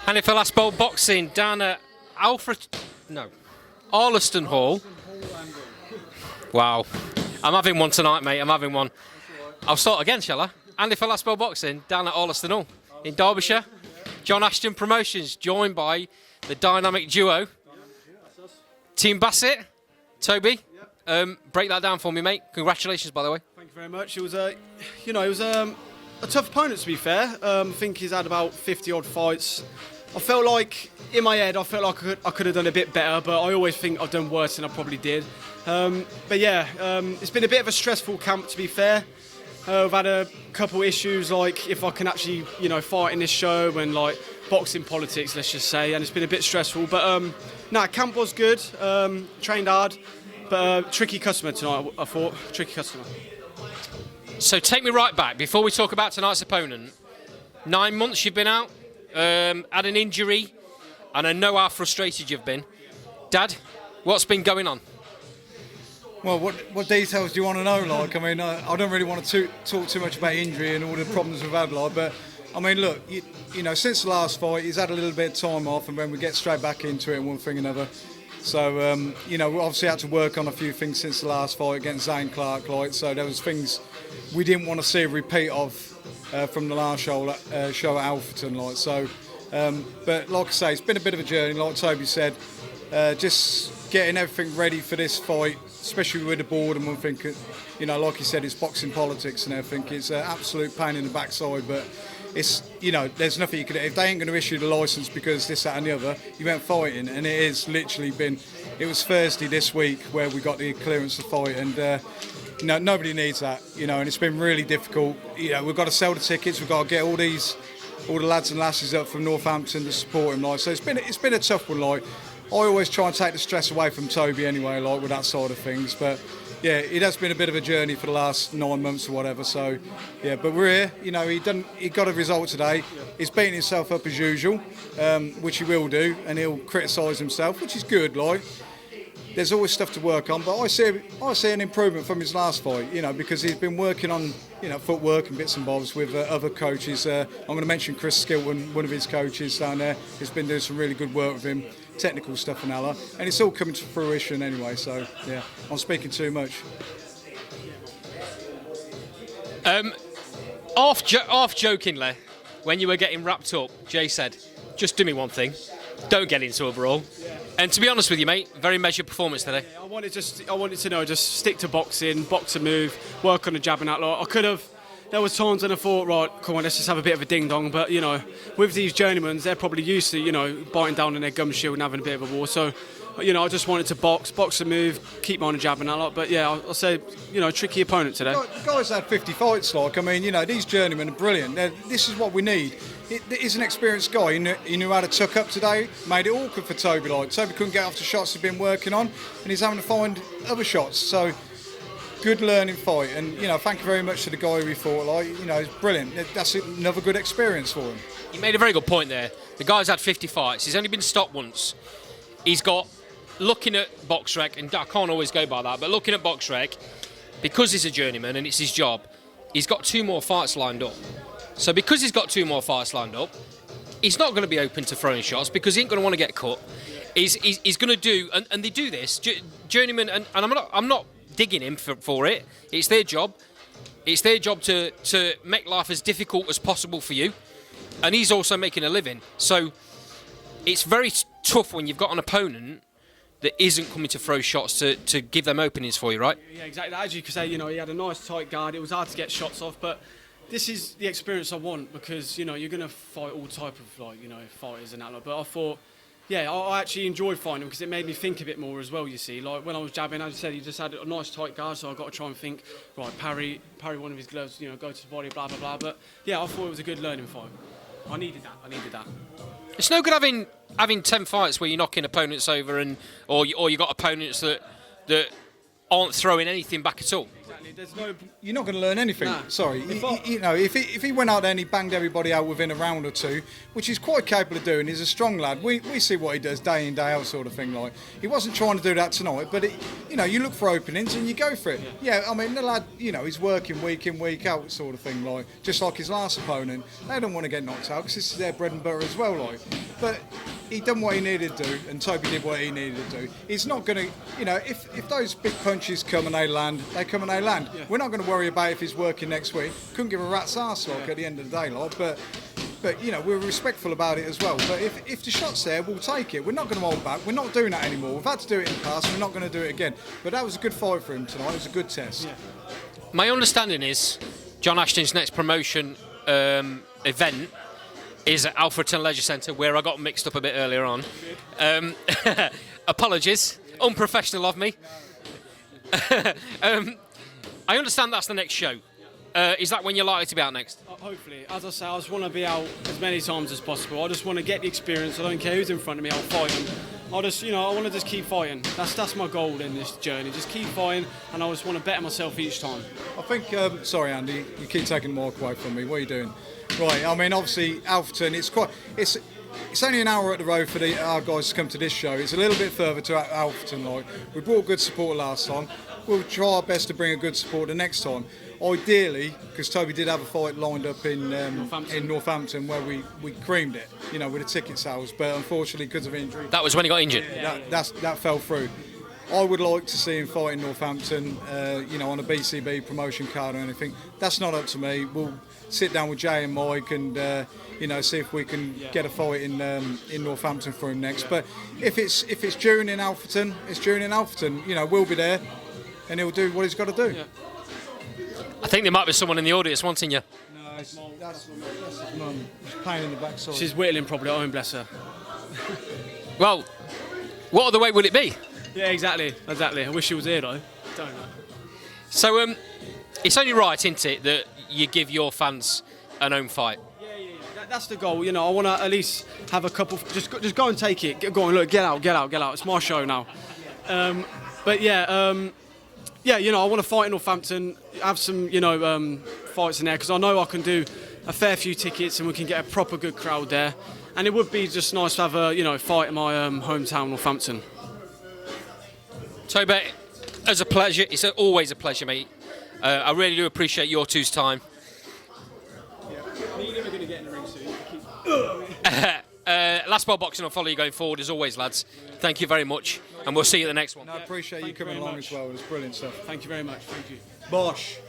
And if for last bowl boxing down at Arleston Hall. Wow. I'm having one tonight, mate. I'm having one. I'll start again, shall I? Andy for last bowl boxing down at Arleston Hall in Derbyshire. John Ashton Promotions, joined by the dynamic duo. Team Bassett, Toby. Break that down for me, mate. Congratulations, by the way. Thank you very much. It was a tough opponent, to be fair. I think he's had about 50 odd fights. I felt like, in my head, I could have done a bit better, but I always think I've done worse than I probably did. It's been a bit of a stressful camp, to be fair. I've had a couple issues, like if I can actually, fight in this show and like boxing politics, let's just say, and it's been a bit stressful. But camp was good. Trained hard, but tricky customer tonight. I thought tricky customer. So take me right back before we talk about tonight's opponent. 9 months you've been out, had an injury, and I know how frustrated you've been. Dad, what's been going on? Well, what details do you want to know? Like, I mean, I don't really want to talk too much about injury and all the problems we've had, like, but I mean, look, since the last fight, he's had a little bit of time off, and then we get straight back into it, and one thing another. So, we obviously had to work on a few things since the last fight against Zane Clark, like, so there was things we didn't want to see a repeat of from the last show at Alfreton, like, so. But like I say, it's been a bit of a journey, like Toby said. Just getting everything ready for this fight, especially with the board and one thing, like you said, it's boxing politics and everything. It's an absolute pain in the backside, but it's, there's nothing you can do. If they ain't going to issue the licence because this, that and the other, you went fighting, and it has literally been, it was Thursday this week where we got the clearance to fight, and nobody needs that, and it's been really difficult. We've got to sell the tickets, we've got to get all the lads and lasses up from Northampton to support him, like, so it's been a tough one, like. I always try and take the stress away from Toby anyway, like with that side of things. But yeah, it has been a bit of a journey for the last 9 months or whatever. So yeah, but we're here. He got a result today. He's beating himself up as usual, which he will do, and he'll criticise himself, which is good. Like, there's always stuff to work on, but I see an improvement from his last fight. Because he's been working on footwork and bits and bobs with other coaches. I'm going to mention Chris Skilton, one of his coaches down there, who's been doing some really good work with him. Technical stuff and Allah, and it's all coming to fruition anyway, so yeah, I'm speaking too much. Half jokingly, when you were getting wrapped up, Jay said, just do me one thing, don't get into a brawl. And to be honest with you, mate, very measured performance today. Yeah, I wanted to know, just stick to boxing, box a move, work on the jab and that lot. There was times when I thought, right, come on, let's just have a bit of a ding-dong. But, with these journeymen, they're probably used to, biting down on their gum shield and having a bit of a war. So, I just wanted to box a move, keep on the jab and that lot. But, yeah, I'll say, tricky opponent today. The guy's had 50 fights, like. I mean, these journeymen are brilliant. This is what we need. He's an experienced guy. He knew how to tuck up today, made it awkward for Toby. Like, Toby couldn't get off the shots he'd been working on, and he's having to find other shots. So, good learning fight, and thank you very much to the guy who fought. Like, it's brilliant. That's another good experience for him. You made a very good point there. The guy's had 50 fights. He's only been stopped once. He's got, looking at BoxRec, and I can't always go by that, but looking at BoxRec, because he's a journeyman and it's his job, he's got 2 more fights lined up. So because he's got 2 more fights lined up, he's not going to be open to throwing shots because he ain't going to want to get cut. He's going to do, and they do this, journeyman, and I'm not digging him for it. It's their job. It's their job to make life as difficult as possible for you. And he's also making a living. So it's very tough when you've got an opponent that isn't coming to throw shots to give them openings for you, right? Yeah, exactly. As you could say, he had a nice tight guard. It was hard to get shots off, but this is the experience I want because, you're going to fight all type of, fighters and that lot. But I thought, yeah, I actually enjoyed fighting him because it made me think a bit more as well, you see. Like, when I was jabbing, as you said, he just had a nice tight guard, so I've got to try and think, right, parry one of his gloves, go to the body, blah, blah, blah. But, yeah, I thought it was a good learning fight. I needed that. It's no good having 10 fights where you're knocking opponents over or you got opponents that aren't throwing anything back at all. exactly. There's no. You're not going to learn anything. Nah. Sorry, if he went out there and he banged everybody out within a round or two, which he's quite capable of doing, he's a strong lad. We see what he does day in day out, sort of thing. Like he wasn't trying to do that tonight, but you look for openings and you go for it. Yeah, I mean the lad, he's working week in week out, sort of thing. Like just like his last opponent, they don't want to get knocked out because this is their bread and butter as well. Like, but he done what he needed to do, and Toby did what he needed to do. He's not going to, if those big punches come and they land, they come and they land. Yeah. We're not going to worry about if he's working next week. Couldn't give a rat's arse at the end of the day, like. But we're respectful about it as well. But if the shot's there, we'll take it. We're not going to hold back. We're not doing that anymore. We've had to do it in the past. We're not going to do it again. But that was a good fight for him tonight. It was a good test. Yeah. My understanding is John Ashton's next promotion event is at Alfreton Leisure Centre, where I got mixed up a bit earlier on. Apologies, unprofessional of me. I understand that's the next show. Is that when you're likely to be out next? Hopefully. As I say, I just want to be out as many times as possible. I just want to get the experience. I don't care who's in front of me, I'll fight them. I want to just keep fighting. That's my goal in this journey. Just keep fighting, and I just want to better myself each time. I think, sorry Andy, you keep taking the mic away from me. What are you doing? Right, I mean, obviously, Alfreton, it's only an hour at the road for our guys to come to this show. It's a little bit further to Alfreton. Like, we brought good support last time. We'll try our best to bring a good support the next time. Ideally, because Toby did have a fight lined up in Northampton where we creamed it, with the ticket sales. But unfortunately, because of injury, that was when he got injured. That fell through. I would like to see him fight in Northampton, on a BCB promotion card or anything. That's not up to me. We'll sit down with Jay and Mike and see if we can get a fight in Northampton for him next. But if it's June in Alfreton, it's June in Alfreton. We'll be there, and he'll do what he's got to do. Yeah. I think there might be someone in the audience wanting you. No, that's his mum. She's pain in the backside. She's whittling probably at home, bless her. Well, what other way would it be? Yeah, exactly. I wish she was here though. Don't know. So it's only right, isn't it, that you give your fans an home fight? Yeah. That's the goal. I want to at least have a couple. Just go and take it. Go on, look, get out. It's my show now. But yeah, I want to fight in Northampton. Have some, fights in there because I know I can do a fair few tickets and we can get a proper good crowd there. And it would be just nice to have a, fight in my hometown, Northampton. Toby, it's a pleasure. It's always a pleasure, mate. I really do appreciate your two's time. Yeah, me and him are going to get in the ring soon. Last Bar Boxing will follow you going forward, as always, lads. Thank you very much, and we'll see you at the next one. No, I appreciate you coming along as well. It was brilliant stuff. Thank you very much. Thank you. Bosh.